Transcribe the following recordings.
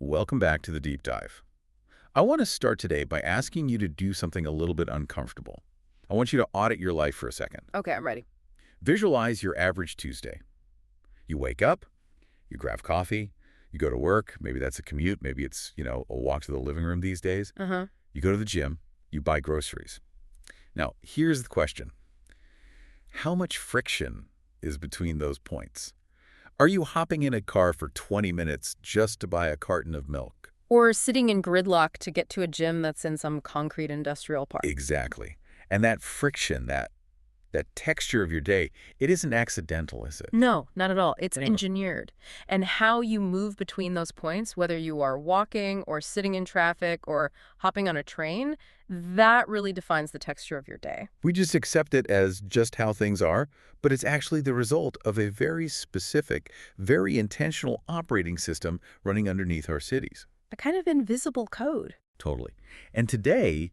welcome back to the deep dive. I want to start today by asking you to do something a little bit uncomfortable. I want you to audit your life for a second. Okay, I'm ready. Visualize your average Tuesday. You wake up, you grab coffee, you go to work, maybe that's a commute, maybe it's, a walk to the living room these days. Uh-huh. You go to the gym, you buy groceries. Now, here's the question. How much friction is between those points? Are you hopping in a car for 20 minutes just to buy a carton of milk? Or sitting in gridlock to get to a gym that's in some concrete industrial park. Exactly. And that friction, that texture of your day, it isn't accidental, is it? No, not at all. It's Anyway. engineered. And how you move between those points, whether you are walking or sitting in traffic or hopping on a train, that really defines the texture of your day. We just accept it as just how things are, but it's actually the result of a very specific, very intentional operating system running underneath our cities. A kind of invisible code. Totally. And today,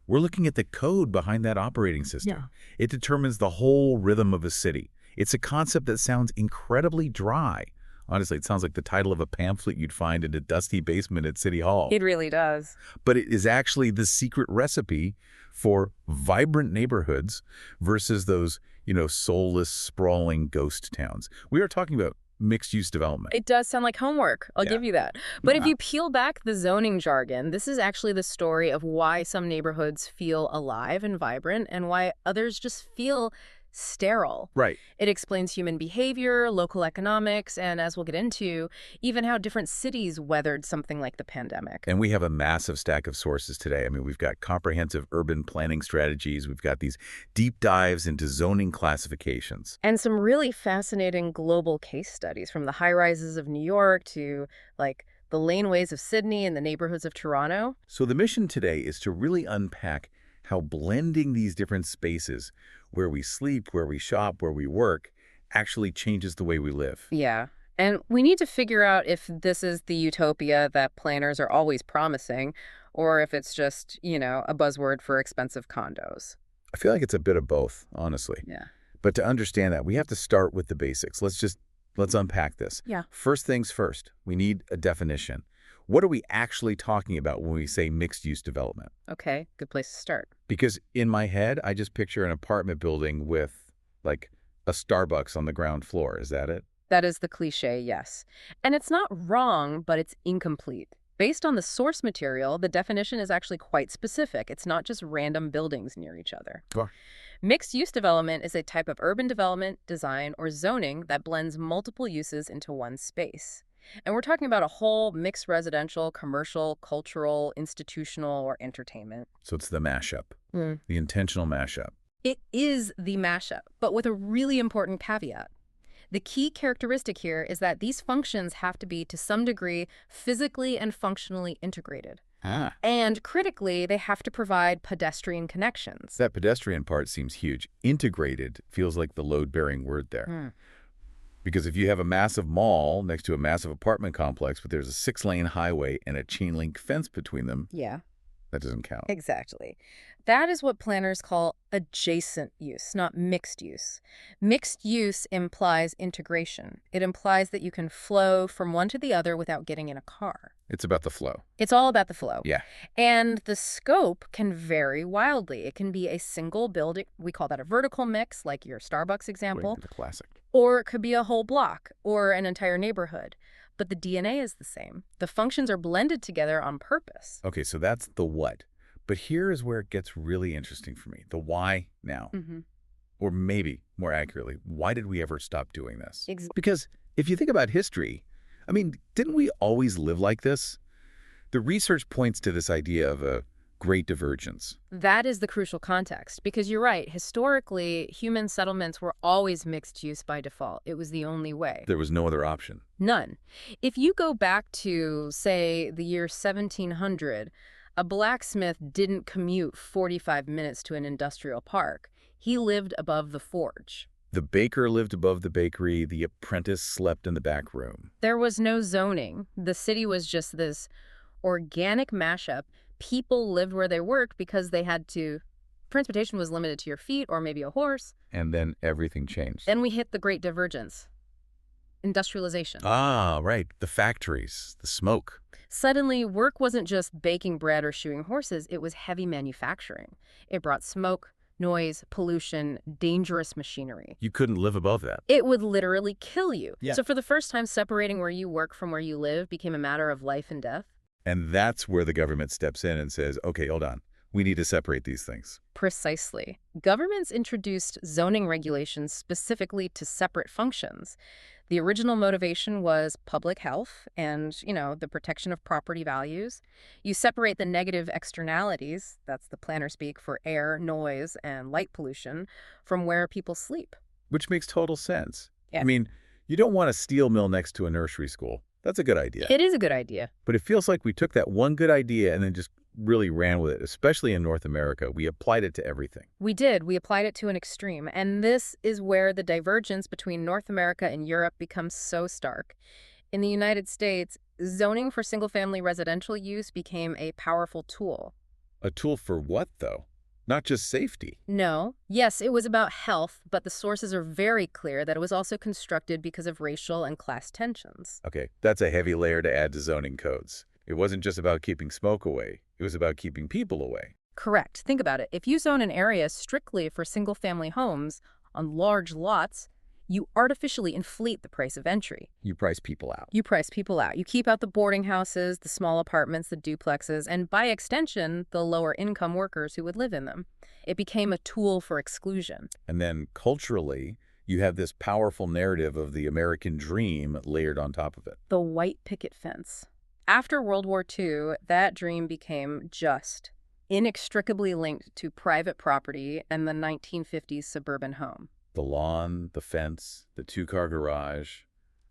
we're looking at the code behind that operating system. Yeah. It determines the whole rhythm of a city. It's a concept that sounds incredibly dry. Honestly, it sounds like the title of a pamphlet you'd find in a dusty basement at City Hall. It really does. But it is actually the secret recipe for vibrant neighborhoods versus those, soulless, sprawling ghost towns. We are talking about mixed-use development. It does sound like homework. I'll Yeah. give you that. But if Yeah. you peel back the zoning jargon, this is actually the story of why some neighborhoods feel alive and vibrant and why others just feel sterile. Right. It explains human behavior, local economics, and as we'll get into, even how different cities weathered something like the pandemic. And we have a massive stack of sources today. I mean, we've got comprehensive urban planning strategies. We've got these deep dives into zoning classifications. And some really fascinating global case studies from the high-rises of New York to, the laneways of Sydney and the neighborhoods of Toronto. So the mission today is to really unpack how blending these different spaces, where we sleep, where we shop, where we work, actually changes the way we live. Yeah. And we need to figure out if this is the utopia that planners are always promising, or if it's just, a buzzword for expensive condos. I feel like it's a bit of both, honestly. Yeah. But to understand that, we have to start with the basics. Let's unpack this. Yeah. First things first, we need a definition. What are we actually talking about when we say mixed-use development? Okay, good place to start. Because in my head, I just picture an apartment building with, a Starbucks on the ground floor. Is that it? That is the cliche, yes. And it's not wrong, but it's incomplete. Based on the source material, the definition is actually quite specific. It's not just random buildings near each other. Sure. Mixed-use development is a type of urban development, design, or zoning that blends multiple uses into one space. And we're talking about a whole mixed residential, commercial, cultural, institutional, or entertainment. So it's the mashup, Mm. the intentional mashup. It is the mashup, but with a really important caveat. The key characteristic here is that these functions have to be, to some degree, physically and functionally integrated. Ah. And critically, they have to provide pedestrian connections. That pedestrian part seems huge. Integrated feels like the load-bearing word there. Mm. Because if you have a massive mall next to a massive apartment complex, but there's a 6-lane highway and a chain-link fence between them, Yeah. that doesn't count. Exactly. That is what planners call adjacent use, not mixed use. Mixed use implies integration. It implies that you can flow from one to the other without getting in a car. It's about the flow. It's all about the flow. Yeah. And the scope can vary wildly. It can be a single building. We call that a vertical mix, like your Starbucks example. The classic. Or it could be a whole block or an entire neighborhood. But the DNA is the same. The functions are blended together on purpose. Okay, so that's the what. But here is where it gets really interesting for me. The why now. Mm-hmm. Or maybe, more accurately, why did we ever stop doing this? Exactly. Because if you think about history, didn't we always live like this? The research points to this idea of a great divergence. That is the crucial context, because you're right. Historically, human settlements were always mixed use by default. It was the only way. There was no other option. None. If you go back to, say, the year 1700, a blacksmith didn't commute 45 minutes to an industrial park. He lived above the forge. The baker lived above the bakery. The apprentice slept in the back room. There was no zoning. The city was just this organic mashup. People lived where they worked because they had to. Transportation was limited to your feet or maybe a horse. And then everything changed. Then we hit the Great Divergence. industrialization. Ah, right. The factories, the smoke. Suddenly, work wasn't just baking bread or shoeing horses, it was heavy manufacturing. It brought smoke, noise, pollution, dangerous machinery. You couldn't live above that. It would literally kill you. Yeah. So for the first time, separating where you work from where you live became a matter of life and death. And that's where the government steps in and says, okay, hold on. We need to separate these things. Precisely. Governments introduced zoning regulations specifically to separate functions. The original motivation was public health and, the protection of property values. You separate the negative externalities, that's the planner speak for air, noise, and light pollution, from where people sleep. Which makes total sense. Yeah. I mean, you don't want a steel mill next to a nursery school. That's a good idea. It is a good idea. But it feels like we took that one good idea and then just really ran with it, especially in North America. We applied it to everything. We did. We applied it to an extreme. And this is where the divergence between North America and Europe becomes so stark. In the United States, zoning for single-family residential use became a powerful tool. A tool for what, though? Not just safety. No. Yes, it was about health, but the sources are very clear that it was also constructed because of racial and class tensions. Okay, that's a heavy layer to add to zoning codes. It wasn't just about keeping smoke away. It was about keeping people away. Correct. Think about it. If you zone an area strictly for single-family homes on large lots, you artificially inflate the price of entry. You price people out. You price people out. You keep out the boarding houses, the small apartments, the duplexes, and by extension, the lower-income workers who would live in them. It became a tool for exclusion. And then culturally, you have this powerful narrative of the American dream layered on top of it. The white picket fence. After World War II, that dream became just inextricably linked to private property and the 1950s suburban home. The lawn, the fence, the two-car garage,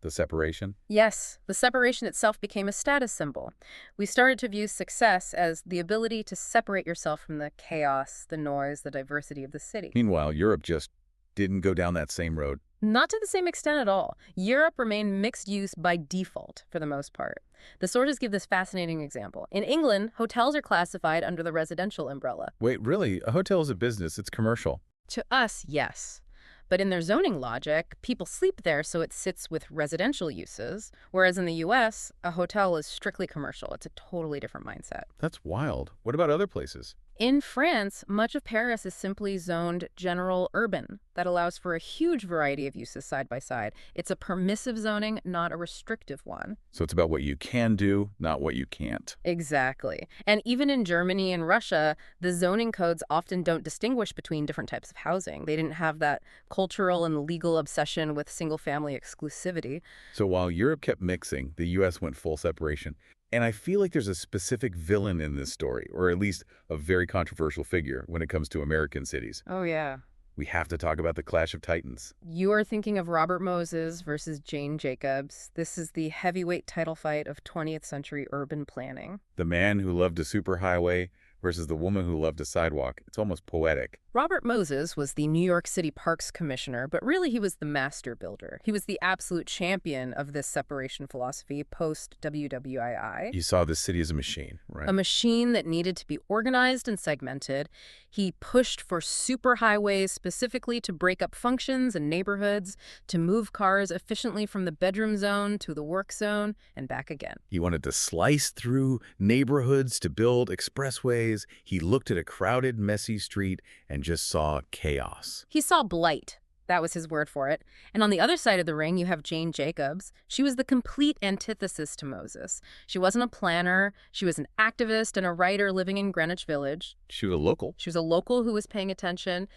the separation. Yes, the separation itself became a status symbol. We started to view success as the ability to separate yourself from the chaos, the noise, the diversity of the city. Meanwhile, Europe just didn't go down that same road. Not to the same extent at all. Europe remained mixed use by default, for the most part. The sources give this fascinating example. In England, hotels are classified under the residential umbrella. Wait, really? A hotel is a business. It's commercial. To us, yes. But in their zoning logic, people sleep there, so it sits with residential uses, whereas in the U.S., a hotel is strictly commercial. It's a totally different mindset. That's wild. What about other places? In France, much of Paris is simply zoned general urban. That allows for a huge variety of uses side by side. It's a permissive zoning, not a restrictive one. So it's about what you can do, not what you can't. Exactly. And even in Germany and Russia, the zoning codes often don't distinguish between different types of housing. They didn't have that cultural and legal obsession with single-family exclusivity. So while Europe kept mixing, the U.S. went full separation. And I feel like there's a specific villain in this story, or at least a very controversial figure when it comes to American cities. Oh, yeah. We have to talk about the Clash of Titans. You are thinking of Robert Moses versus Jane Jacobs. This is the heavyweight title fight of 20th century urban planning. The man who loved a superhighway versus the woman who loved a sidewalk. It's almost poetic. Robert Moses was the New York City Parks Commissioner, but really he was the master builder. He was the absolute champion of this separation philosophy post-WWII. You saw the city as a machine, right? A machine that needed to be organized and segmented. He pushed for superhighways specifically to break up functions and neighborhoods, to move cars efficiently from the bedroom zone to the work zone and back again. He wanted to slice through neighborhoods to build expressways. He looked at a crowded, messy street and just saw chaos. He saw blight. That was his word for it. And on the other side of the ring, you have Jane Jacobs. She was the complete antithesis to Moses. She wasn't a planner. She was an activist and a writer living in Greenwich Village. She was a local. She was a local who was paying attention.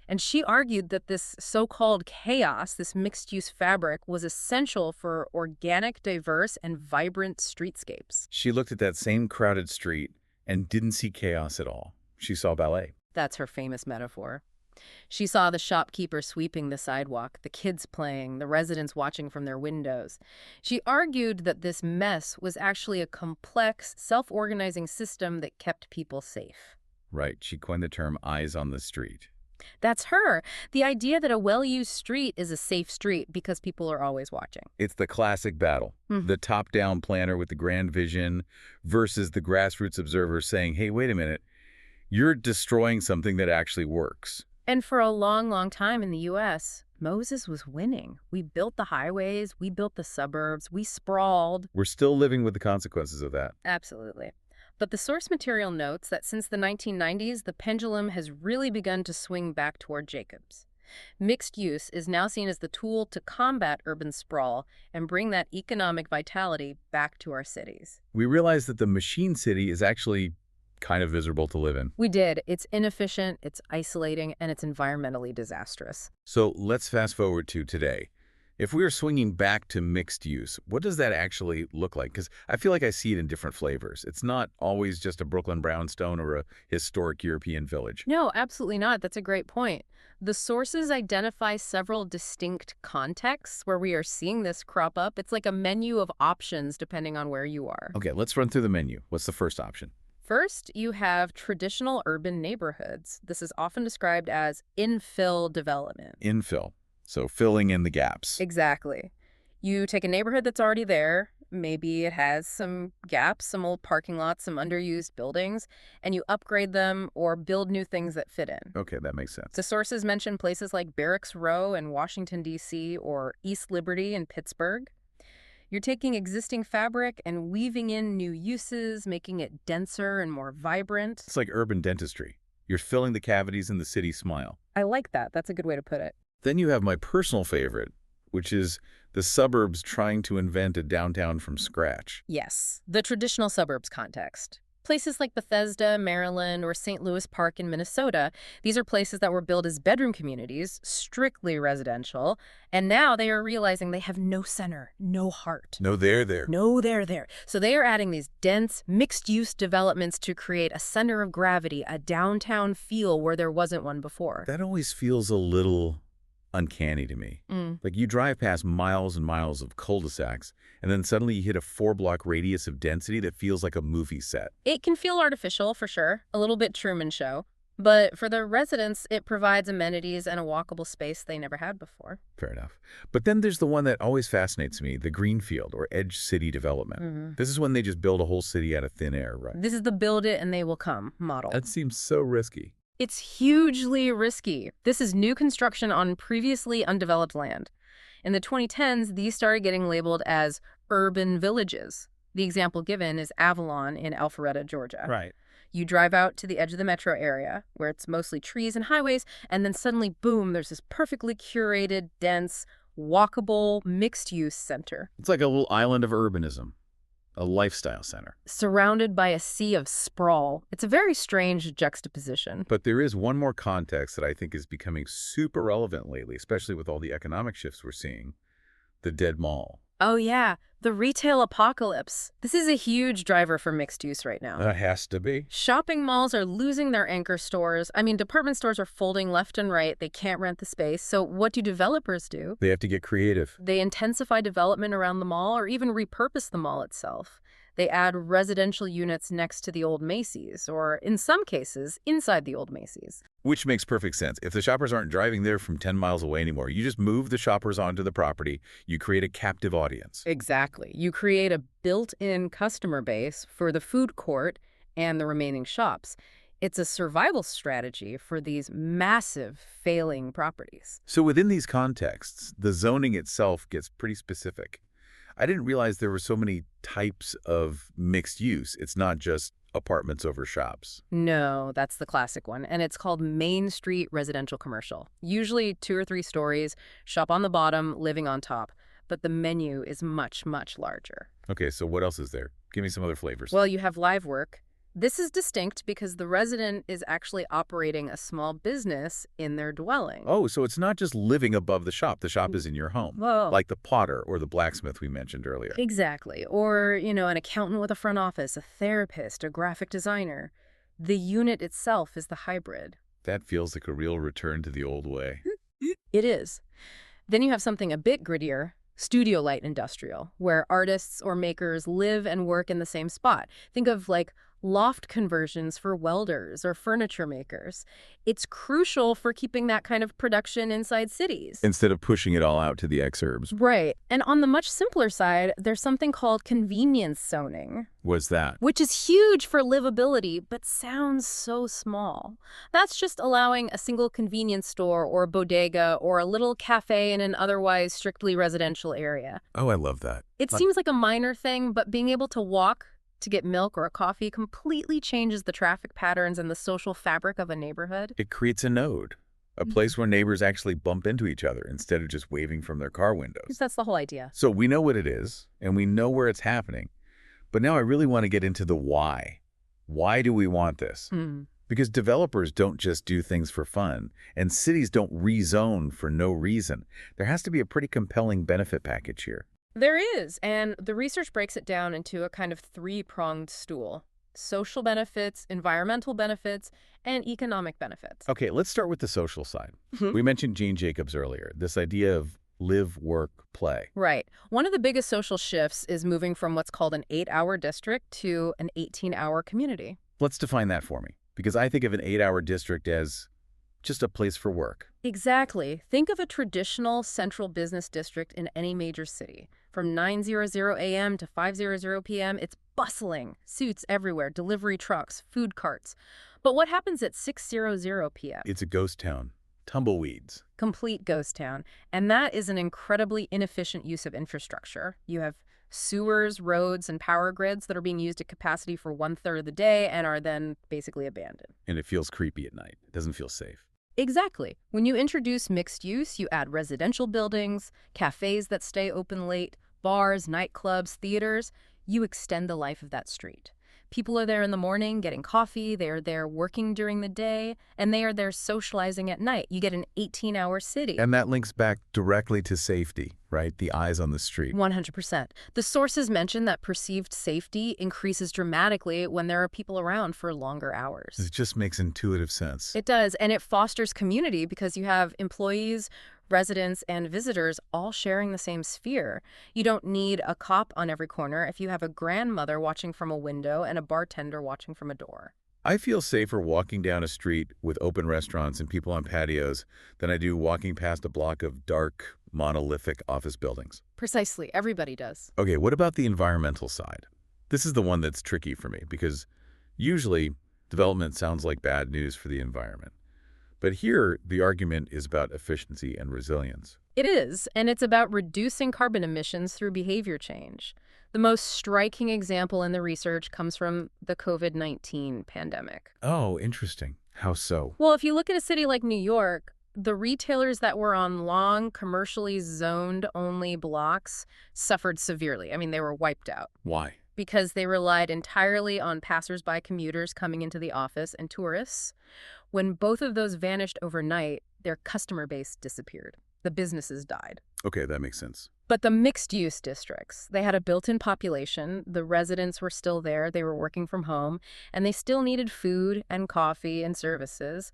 And she argued that this so-called chaos, this mixed-use fabric, was essential for organic, diverse, and vibrant streetscapes. She looked at that same crowded street and didn't see chaos at all. She saw ballet. That's her famous metaphor. She saw the shopkeeper sweeping the sidewalk, the kids playing, the residents watching from their windows. She argued that this mess was actually a complex, self-organizing system that kept people safe. Right. She coined the term eyes on the street. That's her. The idea that a well-used street is a safe street because people are always watching. It's the classic battle. The top-down planner with the grand vision versus the grassroots observer saying, hey, wait a minute, you're destroying something that actually works. And for a long, long time in the U.S., Moses was winning. We built the highways, we built the suburbs, we sprawled. We're still living with the consequences of that. Absolutely. But the source material notes that since the 1990s, the pendulum has really begun to swing back toward Jacobs. Mixed use is now seen as the tool to combat urban sprawl and bring that economic vitality back to our cities. We realize that the machine city is actually kind of miserable to live in. We did. It's inefficient, it's isolating, and it's environmentally disastrous. So let's fast forward to today. If we are swinging back to mixed use, what does that actually look like? Because I feel like I see it in different flavors. It's not always just a Brooklyn brownstone or a historic European village. No, absolutely not. That's a great point. The sources identify several distinct contexts where we are seeing this crop up. It's like a menu of options depending on where you are. Okay, let's run through the menu. What's the first option? First, you have traditional urban neighborhoods. This is often described as infill development. Infill. So filling in the gaps. Exactly. You take a neighborhood that's already there, maybe it has some gaps, some old parking lots, some underused buildings, and you upgrade them or build new things that fit in. Okay, that makes sense. The sources mention places like Barracks Row in Washington, D.C., or East Liberty in Pittsburgh. You're taking existing fabric and weaving in new uses, making it denser and more vibrant. It's like urban dentistry. You're filling the cavities in the city smile. I like that. That's a good way to put it. Then you have my personal favorite, which is the suburbs trying to invent a downtown from scratch. Yes, the traditional suburbs context. Places like Bethesda, Maryland, or St. Louis Park in Minnesota, these are places that were built as bedroom communities, strictly residential, and now they are realizing they have no center, no heart. No, they're there. No, they're there. So they are adding these dense, mixed-use developments to create a center of gravity, a downtown feel where there wasn't one before. That always feels a little uncanny to me. Like you drive past miles and miles of cul-de-sacs, and then suddenly you hit a 4-block radius of density that feels like a movie set. It can feel artificial, for sure, a little bit Truman Show. But for the residents, it provides amenities and a walkable space they never had before. Fair enough. But then there's the one that always fascinates me, the greenfield or edge city development. This is when they just build a whole city out of thin air, right? This is the build it and they will come model. That seems so risky. It's hugely risky. This is new construction on previously undeveloped land. In the 2010s, these started getting labeled as urban villages. The example given is Avalon in Alpharetta, Georgia. Right. You drive out to the edge of the metro area, where it's mostly trees and highways, and then suddenly, boom, there's this perfectly curated, dense, walkable, mixed-use center. It's like a little island of urbanism, a lifestyle center. Surrounded by a sea of sprawl. It's a very strange juxtaposition. But there is one more context that I think is becoming super relevant lately, especially with all the economic shifts we're seeing, the dead mall. Oh yeah, the retail apocalypse. This is a huge driver for mixed use right now. That has to be. Shopping malls are losing their anchor stores. I mean, department stores are folding left and right. They can't rent the space. So what do developers do? They have to get creative. They intensify development around the mall or even repurpose the mall itself. They add residential units next to the old Macy's, or in some cases, inside the old Macy's. Which makes perfect sense. If the shoppers aren't driving there from 10 miles away anymore, you just move the shoppers onto the property. You create a captive audience. Exactly. You create a built-in customer base for the food court and the remaining shops. It's a survival strategy for these massive failing properties. So within these contexts, the zoning itself gets pretty specific. I didn't realize there were so many types of mixed use. It's not just apartments over shops. No, that's the classic one, and it's called Main Street Residential Commercial. Usually 2 or 3 stories, shop on the bottom, living on top. But the menu is much, much larger. Okay, so what else is there? Give me some other flavors. Well, you have live work. This is distinct because the resident is actually operating a small business in their dwelling. Oh, so it's not just living above the shop. The shop is in your home. Whoa. Like the potter or the blacksmith we mentioned earlier. Exactly. Or, an accountant with a front office, a therapist, a graphic designer. The unit itself is the hybrid. That feels like a real return to the old way. It is. Then you have something a bit grittier. Studio light industrial, where artists or makers live and work in the same spot. Think of like loft conversions for welders or furniture makers. It's crucial for keeping that kind of production inside cities. Instead of pushing it all out to the exurbs. Right. And on the much simpler side, there's something called convenience zoning, What's that? which is huge for livability, but sounds so small. That's just allowing a single convenience store or a bodega or a little cafe in an otherwise strictly residential area. Oh, I love that. It seems like a minor thing, but being able to walk to get milk or a coffee completely changes the traffic patterns and the social fabric of a neighborhood. It creates a node, a place where neighbors actually bump into each other instead of just waving from their car windows. Because that's the whole idea. So we know what it is, and we know where it's happening. But now I really want to get into the why. Why do we want this? Because developers don't just do things for fun, and cities don't rezone for no reason. There has to be a pretty compelling benefit package here. There is, and the research breaks it down into a kind of three-pronged stool: social benefits, environmental benefits, and economic benefits. Okay, let's start with the social side. Mhm. We mentioned Jane Jacobs earlier, this idea of live, work, play. Right. One of the biggest social shifts is moving from what's called an 8-hour district to an 18-hour community. Let's define that for me, because I think of an 8-hour district as just a place for work. Exactly. Think of a traditional central business district in any major city. From 9:00 a.m. to 5:00 p.m., it's bustling. Suits everywhere, delivery trucks, food carts. But what happens at 6:00 p.m.? It's a ghost town. Tumbleweeds. Complete ghost town. And that is an incredibly inefficient use of infrastructure. You have sewers, roads, and power grids that are being used at capacity for 1/3 of the day and are then basically abandoned. And it feels creepy at night. It doesn't feel safe. Exactly. When you introduce mixed use, you add residential buildings, cafes that stay open late, bars, nightclubs, theaters. You extend the life of that street. People are there in the morning getting coffee, they are there working during the day, and they are there socializing at night. You get an 18-hour city. And that links back directly to safety, right? The eyes on the street. 100%. The sources mention that perceived safety increases dramatically when there are people around for longer hours. It just makes intuitive sense. It does, and it fosters community because you have employees, residents, and visitors all sharing the same sphere. You don't need a cop on every corner if you have a grandmother watching from a window and a bartender watching from a door. I feel safer walking down a street with open restaurants and people on patios than I do walking past a block of dark, monolithic office buildings. Precisely. Everybody does. Okay, what about the environmental side? This is the one that's tricky for me because usually development sounds like bad news for the environment. But here, the argument is about efficiency and resilience. It is, and it's about reducing carbon emissions through behavior change. The most striking example in the research comes from the COVID-19 pandemic. Oh, interesting. How so? Well, if you look at a city like New York, the retailers that were on long, commercially zoned only blocks suffered severely. I mean, they were wiped out Why? because they relied entirely on passersby commuters coming into the office and tourists. When both of those vanished overnight, their customer base disappeared. The businesses died. Okay, that makes sense. But the mixed-use districts, they had a built-in population, the residents were still there, they were working from home, and they still needed food and coffee and services.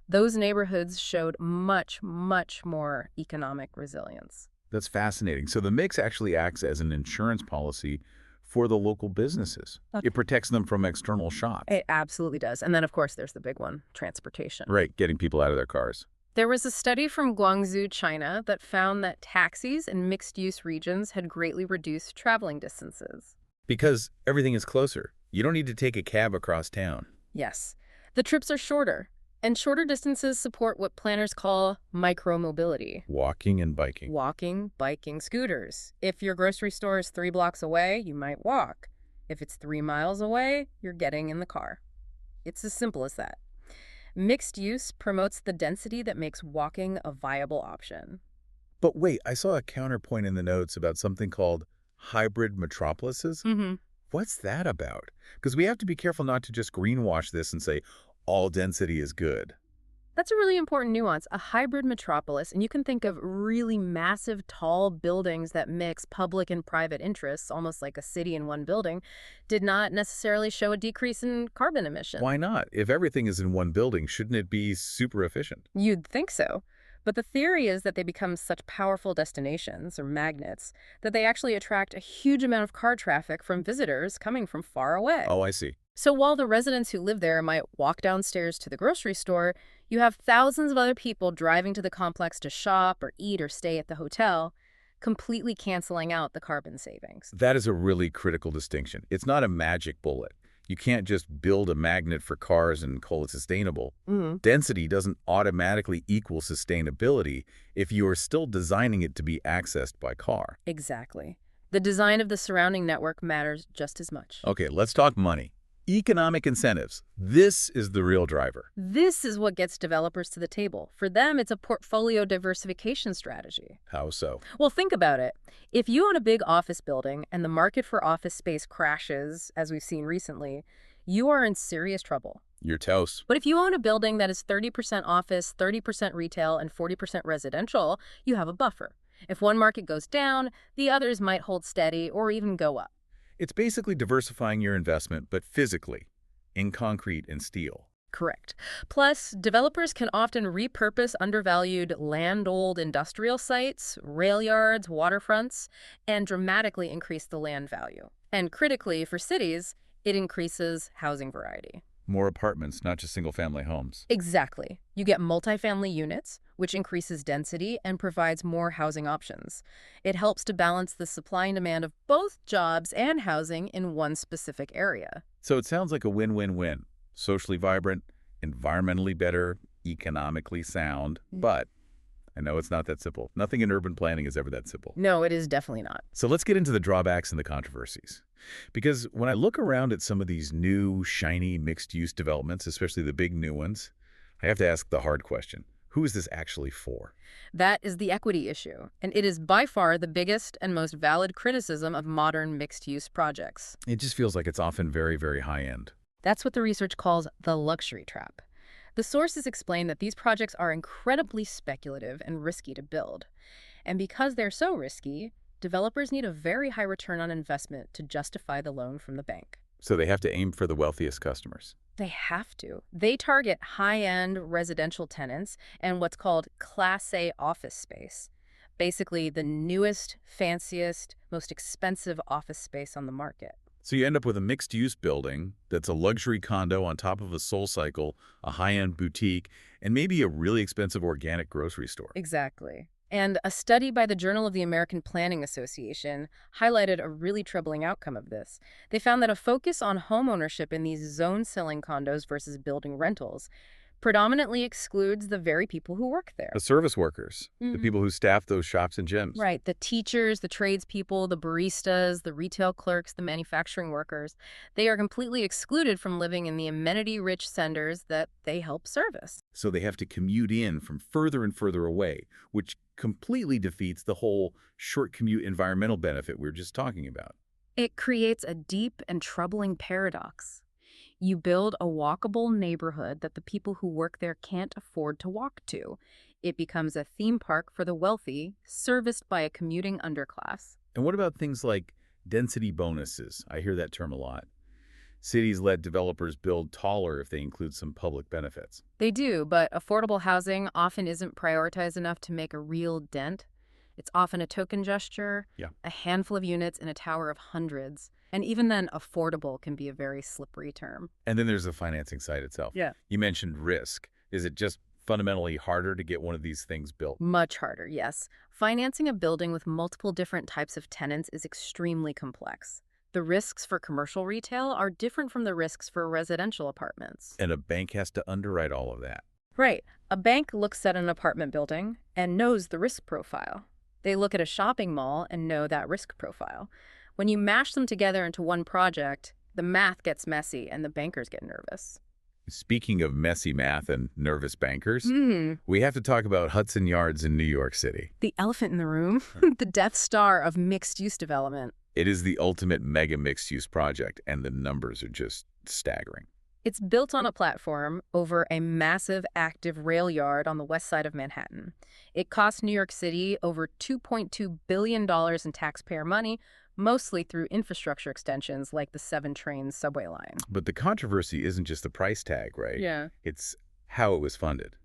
Those neighborhoods showed much, much more economic resilience. That's fascinating. So the mix actually acts as an insurance policy for the local businesses. Okay. It protects them from external shocks. It absolutely does. And then, of course, there's the big one, transportation. Right, getting people out of their cars. There was a study from Guangzhou, China, that found that taxis in mixed-use regions had greatly reduced traveling distances. Because everything is closer. You don't need to take a cab across town. Yes. The trips are shorter, and shorter distances support what planners call micromobility. Walking and biking. Walking, biking, scooters. If your grocery store is 3 blocks away, you might walk. If it's 3 miles away, you're getting in the car. It's as simple as that. Mixed use promotes the density that makes walking a viable option. But wait, I saw a counterpoint in the notes about something called hybrid metropolises. What's that about? Because we have to be careful not to just greenwash this and say all density is good. That's a really important nuance. A hybrid metropolis, and you can think of really massive, tall buildings that mix public and private interests, almost like a city in one building, did not necessarily show a decrease in carbon emissions. Why not? If everything is in one building, shouldn't it be super efficient? You'd think so. But the theory is that they become such powerful destinations, or magnets, that they actually attract a huge amount of car traffic from visitors coming from far away. Oh, I see. So while the residents who live there might walk downstairs to the grocery store, you have thousands of other people driving to the complex to shop or eat or stay at the hotel, completely canceling out the carbon savings. That is a really critical distinction. It's not a magic bullet. You can't just build a magnet for cars and call it sustainable. Density doesn't automatically equal sustainability if you are still designing it to be accessed by car. Exactly. The design of the surrounding network matters just as much. Okay, let's talk money. Economic incentives. This is the real driver. This is what gets developers to the table. For them, it's a portfolio diversification strategy. How so? Well, think about it. If you own a big office building and the market for office space crashes, as we've seen recently, you are in serious trouble. You're toast. But if you own a building that is 30% office, 30% retail, and 40% residential, you have a buffer. If one market goes down, the others might hold steady or even go up. It's basically diversifying your investment, but physically, in concrete and steel. Correct. Plus, developers can often repurpose undervalued land-old industrial sites, rail yards, waterfronts, and dramatically increase the land value. And critically, for cities, it increases housing variety. More apartments, not just single-family homes. Exactly. You get multifamily units, which increases density and provides more housing options. It helps to balance the supply and demand of both jobs and housing in one specific area. So it sounds like a win-win-win. Socially vibrant, environmentally better, economically sound, but I know it's not that simple. Nothing in urban planning is ever that simple. No, it is definitely not. So let's get into the drawbacks and the controversies. Because when I look around at some of these new, shiny, mixed-use developments, especially the big new ones, I have to ask the hard question. Who is this actually for? That is the equity issue, and it is by far the biggest and most valid criticism of modern mixed-use projects. It just feels like it's often very, very high-end. That's what the research calls the luxury trap. The sources explain that these projects are incredibly speculative and risky to build. And because they're so risky, developers need a very high return on investment to justify the loan from the bank. So they have to aim for the wealthiest customers. They have to. They target high-end residential tenants and what's called Class A office space. Basically, the newest, fanciest, most expensive office space on the market. So you end up with a mixed-use building that's a luxury condo on top of a SoulCycle, a high-end boutique, and maybe a really expensive organic grocery store. Exactly. And a study by the Journal of the American Planning Association highlighted a really troubling outcome of this. They found that a focus on homeownership in these zone-selling condos versus building rentals predominantly excludes the very people who work there. The service workers, the people who staff those shops and gyms. Right. The teachers, the tradespeople, the baristas, the retail clerks, the manufacturing workers. They are completely excluded from living in the amenity-rich centers that they help service. So they have to commute in from further and further away, which completely defeats the whole short commute environmental benefit we were just talking about. It creates a deep and troubling paradox. You build a walkable neighborhood that the people who work there can't afford to walk to. It becomes a theme park for the wealthy, serviced by a commuting underclass. And what about things like density bonuses? I hear that term a lot. Cities let developers build taller if they include some public benefits. They do, but affordable housing often isn't prioritized enough to make a real dent. It's often a token gesture, a handful of units in a tower of hundreds. And even then, affordable can be a very slippery term. And then there's the financing side itself. Yeah. You mentioned risk. Is it just fundamentally harder to get one of these things built? Much harder, yes. Financing a building with multiple different types of tenants is extremely complex. The risks for commercial retail are different from the risks for residential apartments. And a bank has to underwrite all of that. Right. A bank looks at an apartment building and knows the risk profile. They look at a shopping mall and know that risk profile. When you mash them together into one project, the math gets messy and the bankers get nervous. Speaking of messy math and nervous bankers, we have to talk about Hudson Yards in New York City. The elephant in the room, the Death Star of mixed-use development. It is the ultimate mega mixed-use project, and the numbers are just staggering. It's built on a platform over a massive active rail yard on the west side of Manhattan. It cost New York City over $2.2 billion in taxpayer money, mostly through infrastructure extensions like the 7-train subway line. But the controversy isn't just the price tag, right? Yeah. It's how it was funded.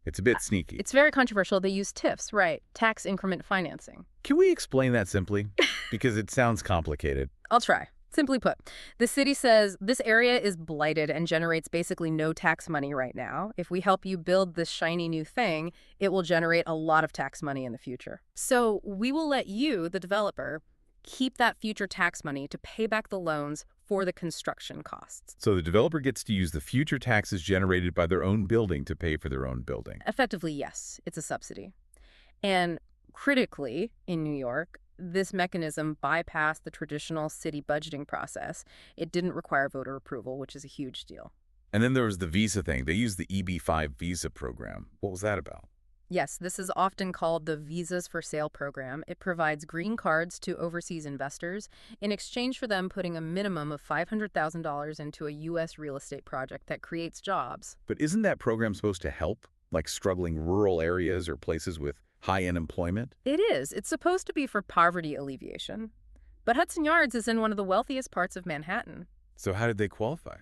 It's a bit sneaky. It's very controversial. They use TIFs, right? Tax increment financing. Can we explain that simply? Because it sounds complicated. I'll try. Simply put, the city says this area is blighted and generates basically no tax money right now. If we help you build this shiny new thing, it will generate a lot of tax money in the future. So we will let you, the developer, keep that future tax money to pay back the loans for the construction costs. So the developer gets to use the future taxes generated by their own building to pay for their own building. Effectively, yes, it's a subsidy. And critically, in New York, this mechanism bypassed the traditional city budgeting process. It didn't require voter approval, which is a huge deal. And then there was the visa thing. They used the EB-5 visa program. What was that about? Yes, this is often called the Visas for Sale program. It provides green cards to overseas investors in exchange for them putting a minimum of $500,000 into a U.S. real estate project that creates jobs. But isn't that program supposed to help, like struggling rural areas or places with high unemployment? It is. It's supposed to be for poverty alleviation. But Hudson Yards is in one of the wealthiest parts of Manhattan. So how did they qualify?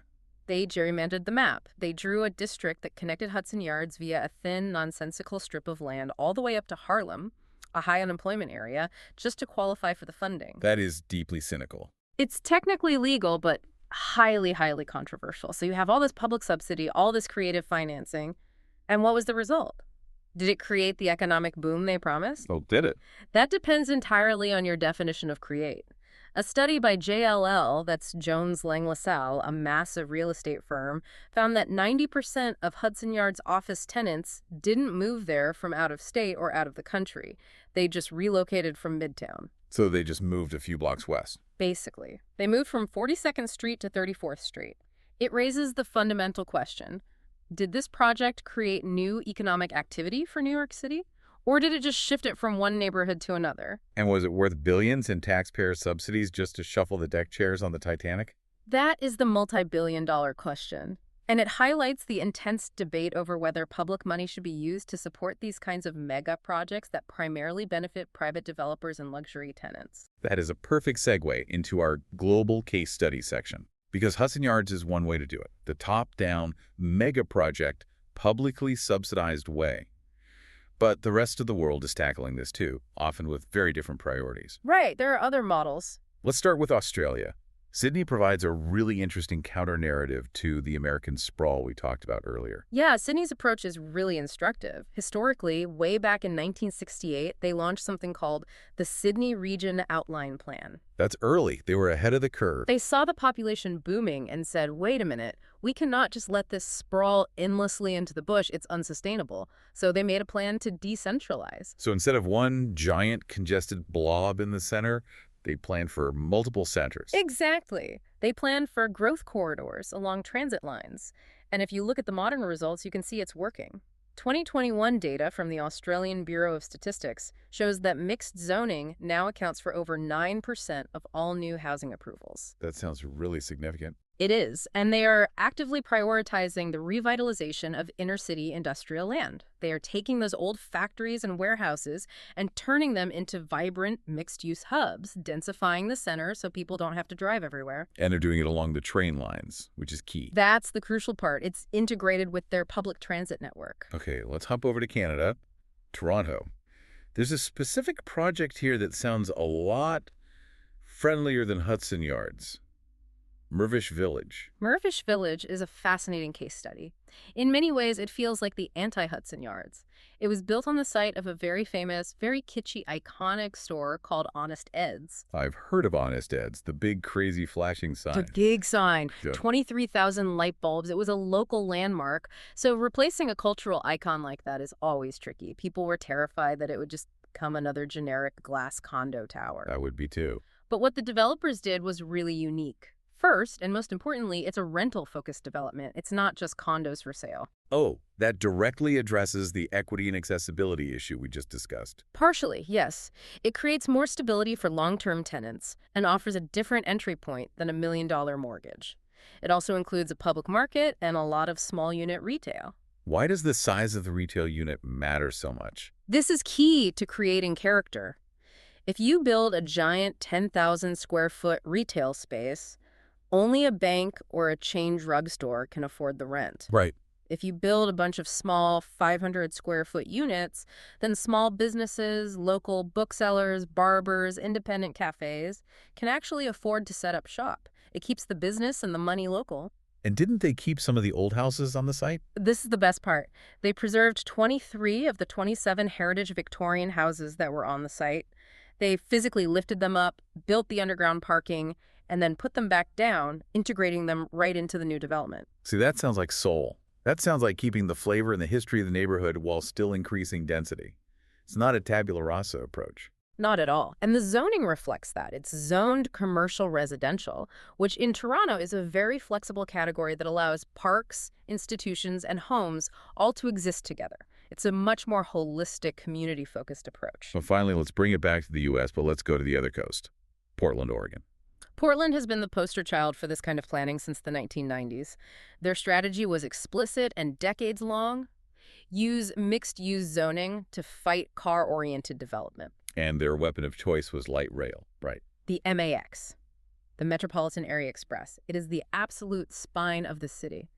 They gerrymandered the map. They drew a district that connected Hudson Yards via a thin, nonsensical strip of land all the way up to Harlem, a high unemployment area, just to qualify for the funding. That is deeply cynical. It's technically legal, but highly, highly controversial. So you have all this public subsidy, all this creative financing, and what was the result? Did it create the economic boom they promised? Oh, did it? That depends entirely on your definition of create. A study by JLL, that's Jones Lang LaSalle, a massive real estate firm, found that 90% of Hudson Yards office tenants didn't move there from out of state or out of the country. They just relocated from Midtown. So they just moved a few blocks west. Basically. They moved from 42nd Street to 34th Street. It raises the fundamental question, did this project create new economic activity for New York City? Or did it just shift it from one neighborhood to another? And was it worth billions in taxpayer subsidies just to shuffle the deck chairs on the Titanic? That is the multi-billion-dollar question. And it highlights the intense debate over whether public money should be used to support these kinds of mega projects that primarily benefit private developers and luxury tenants. That is a perfect segue into our global case study section. Because Hudson Yards is one way to do it. The top-down, mega project, publicly subsidized way. But the rest of the world is tackling this too, often with very different priorities. Right, there are other models. Let's start with Australia. Sydney provides a really interesting counter-narrative to the American sprawl we talked about earlier. Yeah, Sydney's approach is really instructive. Historically, way back in 1968, they launched something called the Sydney Region Outline Plan. That's early. They were ahead of the curve. They saw the population booming and said, wait a minute, we cannot just let this sprawl endlessly into the bush. It's unsustainable. So they made a plan to decentralize. So instead of one giant congested blob in the center, they planned for multiple centers. Exactly. They planned for growth corridors along transit lines. And if you look at the modern results, you can see it's working. 2021 data from the Australian Bureau of Statistics shows that mixed zoning now accounts for over 9% of all new housing approvals. That sounds really significant. It is, and they are actively prioritizing the revitalization of inner-city industrial land. They are taking those old factories and warehouses and turning them into vibrant mixed-use hubs, densifying the center so people don't have to drive everywhere. And they're doing it along the train lines, which is key. That's the crucial part. It's integrated with their public transit network. Okay, let's hop over to Canada, Toronto. There's a specific project here that sounds a lot friendlier than Hudson Yards. Mirvish Village. Mirvish Village is a fascinating case study. In many ways, it feels like the anti-Hudson Yards. It was built on the site of a very famous, very kitschy, iconic store called Honest Ed's. I've heard of Honest Ed's, the big, crazy flashing sign. The big sign, Yeah. 23,000 light bulbs. It was a local landmark. So replacing a cultural icon like that is always tricky. People were terrified that it would just become another generic glass condo tower. That would be too. But what the developers did was really unique. First, and most importantly, it's a rental-focused development. It's not just condos for sale. Oh, that directly addresses the equity and accessibility issue we just discussed. Partially, yes. It creates more stability for long-term tenants and offers a different entry point than a $1 million mortgage. It also includes a public market and a lot of small unit retail. Why does the size of the retail unit matter so much? This is key to creating character. If you build a giant 10,000 square foot retail space, only a bank or a chain drugstore can afford the rent. Right. If you build a bunch of small 500 square foot units, then small businesses, local booksellers, barbers, independent cafes can actually afford to set up shop. It keeps the business and the money local. And didn't they keep some of the old houses on the site? This is the best part. They preserved 23 of the 27 heritage Victorian houses that were on the site. They physically lifted them up, built the underground parking, and then put them back down, integrating them right into the new development. See, that sounds like soul. That sounds like keeping the flavor and the history of the neighborhood while still increasing density. It's not a tabula rasa approach. Not at all. And the zoning reflects that. It's zoned commercial residential, which in Toronto is a very flexible category that allows parks, institutions, and homes all to exist together. It's a much more holistic, community-focused approach. Well, finally, let's bring it back to the U.S., but let's go to the other coast, Portland, Oregon. Portland has been the poster child for this kind of planning since the 1990s. Their strategy was explicit and decades-long. Use mixed-use zoning to fight car-oriented development. And their weapon of choice was light rail, right? The MAX, the Metropolitan Area Express. It is the absolute spine of the city.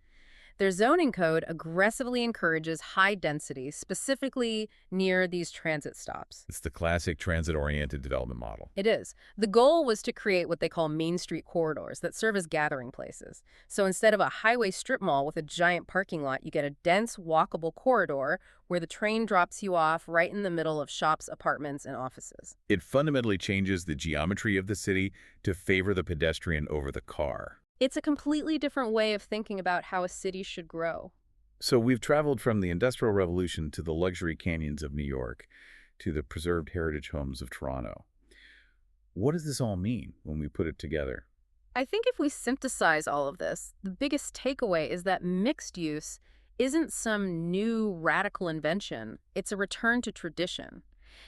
Their zoning code aggressively encourages high density, specifically near these transit stops. It's the classic transit-oriented development model. It is. The goal was to create what they call Main Street corridors that serve as gathering places. So instead of a highway strip mall with a giant parking lot, you get a dense, walkable corridor where the train drops you off right in the middle of shops, apartments, and offices. It fundamentally changes the geometry of the city to favor the pedestrian over the car. It's a completely different way of thinking about how a city should grow. So we've traveled from the Industrial Revolution to the luxury canyons of New York to the preserved heritage homes of Toronto. What does this all mean when we put it together? I think if we synthesize all of this, the biggest takeaway is that mixed use isn't some new radical invention. It's a return to tradition.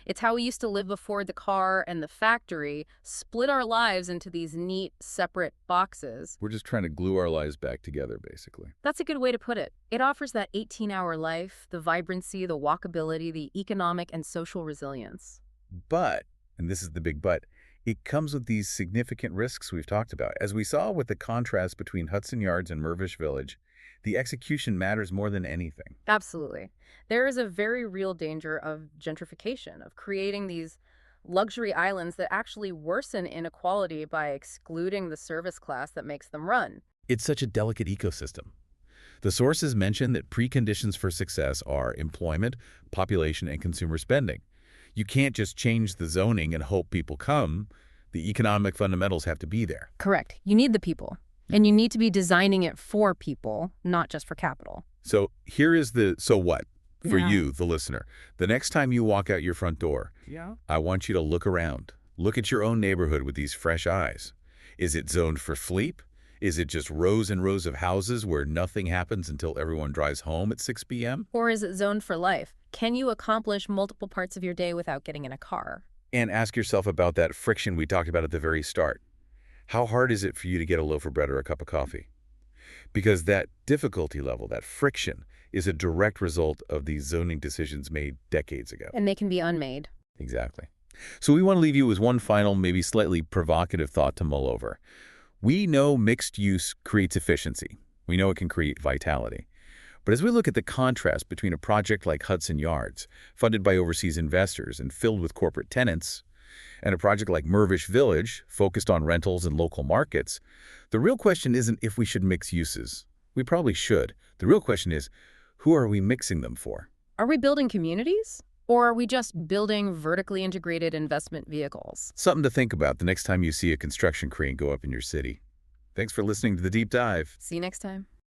It's how we used to live before the car and the factory split our lives into these neat, separate boxes. We're just trying to glue our lives back together, basically. That's a good way to put it. It offers that 18-hour life, the vibrancy, the walkability, the economic and social resilience. But, and this is the big but, it comes with these significant risks we've talked about. As we saw with the contrast between Hudson Yards and Mirvish Village, the execution matters more than anything. Absolutely. There is a very real danger of gentrification, of creating these luxury islands that actually worsen inequality by excluding the service class that makes them run. It's such a delicate ecosystem. The sources mention that preconditions for success are employment, population, and consumer spending. You can't just change the zoning and hope people come. The economic fundamentals have to be there. Correct. You need the people. And you need to be designing it for people, not just for capital. So here is the so what for Yeah. you, the listener. The next time you walk out your front door, I want you to look around. Look at your own neighborhood with these fresh eyes. Is it zoned for sleep? Is it just rows and rows of houses where nothing happens until everyone drives home at 6 p.m.? Or is it zoned for life? Can you accomplish multiple parts of your day without getting in a car? And ask yourself about that friction we talked about at the very start. How hard is it for you to get a loaf of bread or a cup of coffee? Because that difficulty level, that friction, is a direct result of these zoning decisions made decades ago. And they can be unmade. Exactly. So we want to leave you with one final, maybe slightly provocative thought to mull over. We know mixed use creates efficiency. We know it can create vitality. But as we look at the contrast between a project like Hudson Yards, funded by overseas investors and filled with corporate tenants, and a project like Mirvish Village, focused on rentals and local markets, the real question isn't if we should mix uses. We probably should. The real question is, who are we mixing them for? Are we building communities? Or are we just building vertically integrated investment vehicles? Something to think about the next time you see a construction crane go up in your city. Thanks for listening to The Deep Dive. See you next time.